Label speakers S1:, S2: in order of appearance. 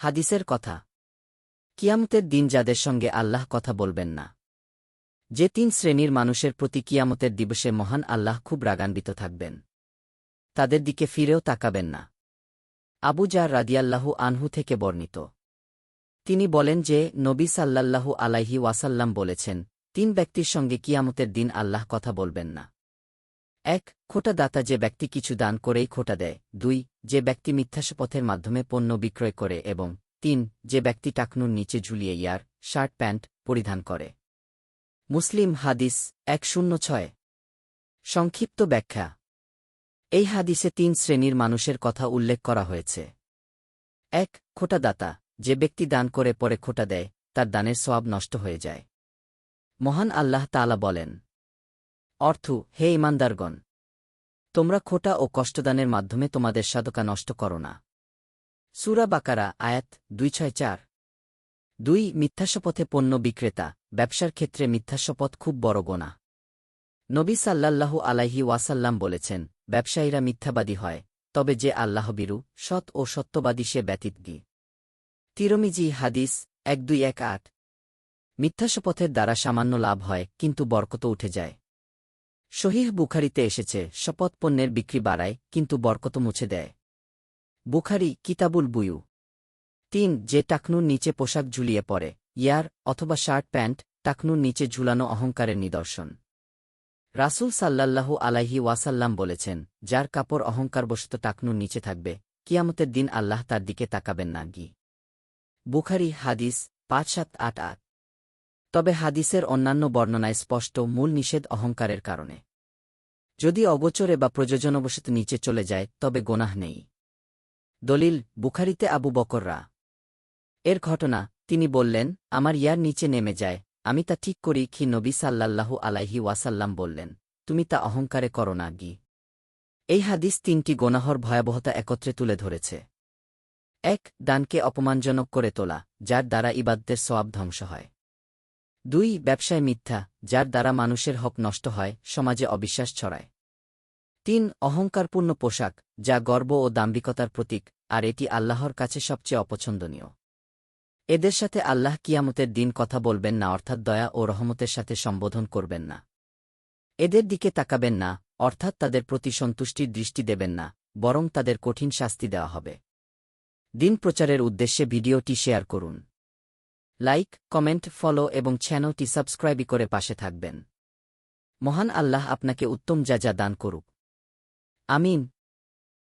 S1: হাদিসের কথা। কিয়ামতের দিন যাদের সঙ্গে আল্লাহ কথা বলবেন না। যে 3 শ্রেণীর মানুষের প্রতি কিয়ামতের দিবসে মহান আল্লাহ খুব রাগান্বিত থাকবেন। তাদের দিকে ফিরেও তাকাবেন না। আবু জার রাদিয়াল্লাহু আনহু থেকে বর্ণিত। তিনি বলেন যে, নবী সাল্লাল্লাহু আলাইহি ওয়াসাল্লাম বলেছেন, 3 ব্যক্তির সঙ্গে কিয়ামতের দিন আল্লাহ কথা বলবেন না। 1. খোটা দাতা, যে ব্যক্তি কিছু দান করেই খোটা দেয়। 2. যে ব্যক্তি মিথ্যাশপথের মাধ্যমে পণ্য বিক্রয় করে। এবং 3. যে ব্যক্তি টাকনুর নিচে ঝুলিয়ে ইয়ার শার্ট প্যান্ট পরিধান করে। মুসলিম হাদিস 106। সংক্ষিপ্ত ব্যাখ্যা। এই হাদিসে 3 শ্রেণীর মানুষের কথা উল্লেখ করা হয়েছে। 1. খোটা দাতা, যে ব্যক্তি দান করে পরে খোটা দেয়, তার দানের সওয়াব নষ্ট হয়ে যায়। মহান আল্লাহ তাআলা বলেন, অর্থ, হে ঈমানদারগণ, তোমরা খোটা ও কষ্টদানের মাধ্যমে তোমাদের সাদকা নষ্ট করো না। সূরা বাকারা আয়াত 264। 2. মিথ্যাশপথে পণ্য বিক্রেতা, ব্যবসার ক্ষেত্রে মিথ্যাশপথ খুব বড় গুনাহ। নবী সাল্লাল্লাহু আলাইহি ওয়াসাল্লাম বলেছেন, ব্যবসায়ীরা মিথ্যাবাদী হয়, তবে যে আল্লাহভীরু, সৎ ও সত্যবাদী সে ব্যতীত। তিরমিজি হাদিস 1218। মিথ্যাশপথের দ্বারা সামান্য লাভ হয়, কিন্তু বরকত উঠে যায়। সহিহ বুখারীতে এসেছে, শপথ পণ্যের বিক্রি বাড়ায়, কিন্তু বরকত মুছে দেয়। বুখারী কিতাবুল বুয়ু। 3. যে টাকনুর নিচে পোশাক ঝুলিয়ে পড়ে, ইয়ার অথবা শার্ট প্যান্ট, টাকনুর নিচে ঝুলানো অহংকারের নিদর্শন। রাসূল সাল্লাল্লাহু আলাইহি ওয়াসাল্লাম বলেছেন, যার কাপড় অহংকারবশত টাকনুর নিচে থাকবে, কিয়ামতের দিন আল্লাহ তার দিকে তাকাবেন না। বুখারী হাদিস 5788। তবে হাদিসের অন্যান্য বর্ণনায় স্পষ্ট মূল নিষেধ অহংকারের কারণে। যদি অগোচরে বা প্রয়োজনবশত নিচে চলে যায়, তবে গোনাহ নেই। দলিল, বুখারীতে আবু বকর এর ঘটনা। তিনি বললেন, আমার ইয়ার নিচে নেমে যায়, আমি তা ঠিক করি। নবী সাল্লাল্লাহু আলাইহি ওয়াসাল্লাম বললেন, তুমি তা অহংকারে করো না। এই হাদিস 3টি গোনাহর ভয়াবহতা একত্রে তুলে ধরেছে। 1. দানকে অপমানজনক করে তোলা, যার দ্বারা ইবাদতের সওয়াব ধ্বংস হয়। 2. ব্যবসায় মিথ্যা, যার দ্বারা মানুষের হক নষ্ট হয়, সমাজে অবিশ্বাস ছড়ায়। 3. অহংকারপূর্ণ পোশাক, যা গর্ব ও দাম্ভিকতার প্রতীক, আর এটি আল্লাহর কাছে সবচেয়ে অপছন্দনীয়। এদের সাথে আল্লাহ কিয়ামতের দিন কথা বলবেন না, অর্থাৎ দয়া ও রহমতের সাথে সম্বোধন করবেন না। এদের দিকে তাকাবেন না, অর্থাৎ তাদের প্রতি সন্তুষ্টির দৃষ্টি দেবেন না, বরং তাদের কঠিন শাস্তি দেওয়া হবে। দিন প্রচারের উদ্দেশ্যে ভিডিওটি শেয়ার করুন। লাইক, কমেন্ট, ফলো এবং চ্যানেলটি সাবস্ক্রাইব করে পাশে থাকবেন। মহান আল্লাহ আপনাকে উত্তম যা দান করুক। আমিন।